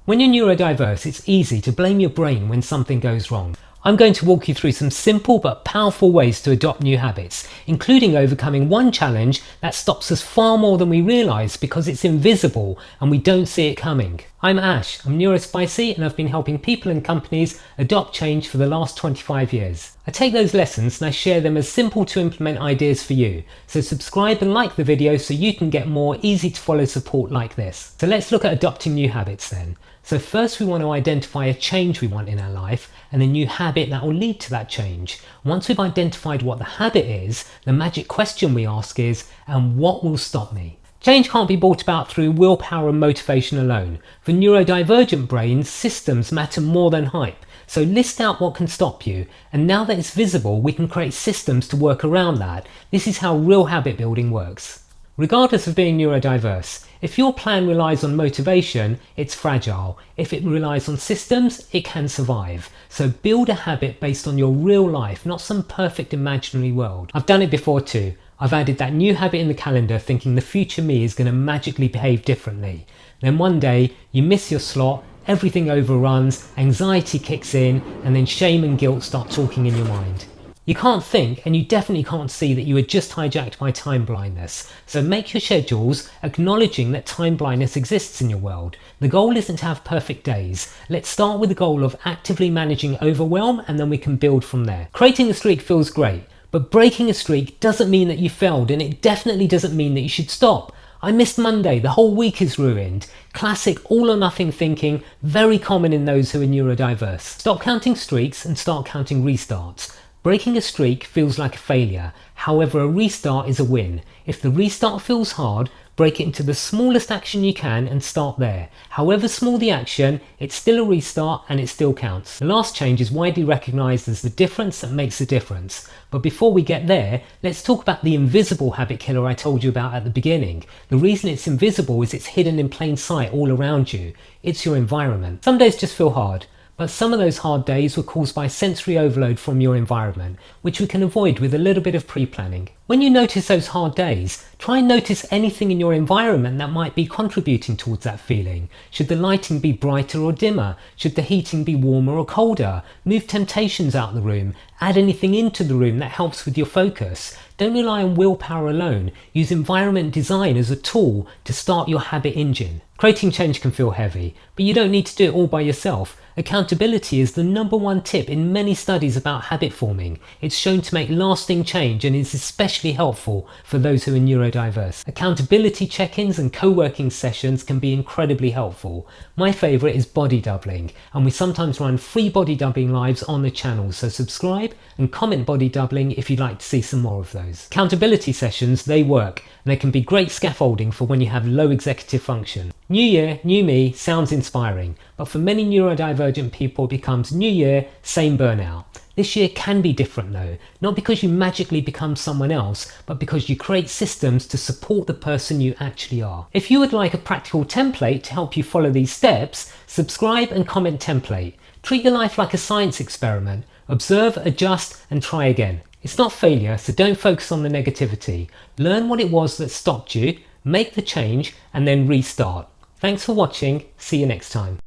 When you're neurodiverse, it's easy to blame your brain when something goes wrong. I'm going to walk you through some simple but powerful ways to adopt new habits, including overcoming one challenge that stops us far more than we realise because it's invisible and we don't see it coming. I'm Ash, I'm Neurospicy, and I've been helping people and companies adopt change for the last 25 years. I take those lessons and I share them as simple to implement ideas for you. So subscribe and like the video so you can get more easy to follow support like this. So let's look at adopting new habits then. So first we want to identify a change we want in our life and a new habit that will lead to that change. Once we've identified what the habit is, the magic question we ask is, and what will stop me? Change can't be brought about through willpower and motivation alone. For neurodivergent brains, systems matter more than hype. So list out what can stop you, and now that it's visible, we can create systems to work around that. This is how real habit building works. Regardless of being neurodiverse, if your plan relies on motivation, it's fragile. If it relies on systems, it can survive. So build a habit based on your real life, not some perfect imaginary world. I've done it before too. I've added that new habit in the calendar thinking the future me is going to magically behave differently. Then one day you miss your slot, everything overruns, anxiety kicks in, and then shame and guilt start talking in your mind. You can't think, and you definitely can't see that you were just hijacked by time blindness. So make your schedules acknowledging that time blindness exists in your world. The goal isn't to have perfect days. Let's start with the goal of actively managing overwhelm, and then we can build from there. Creating a streak feels great, but breaking a streak doesn't mean that you failed, and it definitely doesn't mean that you should stop. I missed Monday, the whole week is ruined. Classic all or nothing thinking, very common in those who are neurodiverse. Stop counting streaks and start counting restarts. Breaking a streak feels like a failure, however a restart is a win. If the restart feels hard, break it into the smallest action you can and start there. However small the action, it's still a restart and it still counts. The last change is widely recognised as the difference that makes a difference. But before we get there, let's talk about the invisible habit killer I told you about at the beginning. The reason it's invisible is it's hidden in plain sight all around you. It's your environment. Some days just feel hard. But some of those hard days were caused by sensory overload from your environment, which we can avoid with a little bit of pre-planning. When you notice those hard days, try and notice anything in your environment that might be contributing towards that feeling. Should the lighting be brighter or dimmer? Should the heating be warmer or colder? Move temptations out of the room. Add anything into the room that helps with your focus. Don't rely on willpower alone. Use environment design as a tool to start your habit engine. Creating change can feel heavy, but you don't need to do it all by yourself. Accountability is the #1 tip in many studies about habit forming. It's shown to make lasting change and is especially helpful for those who are neurodiverse. Accountability check-ins and co-working sessions can be incredibly helpful. My favourite is body doubling, and we sometimes run free body doubling lives on the channel, so subscribe and comment body doubling if you'd like to see some more of those. Accountability sessions, they work, and they can be great scaffolding for when you have low executive function. New year, new me sounds inspiring, but for many neurodivergent people it becomes new year, same burnout. This year can be different though, not because you magically become someone else, but because you create systems to support the person you actually are. If you would like a practical template to help you follow these steps, subscribe and comment template. Treat your life like a science experiment. Observe, adjust and try again. It's not failure, so don't focus on the negativity. Learn what it was that stopped you, make the change and then restart. Thanks for watching, see you next time.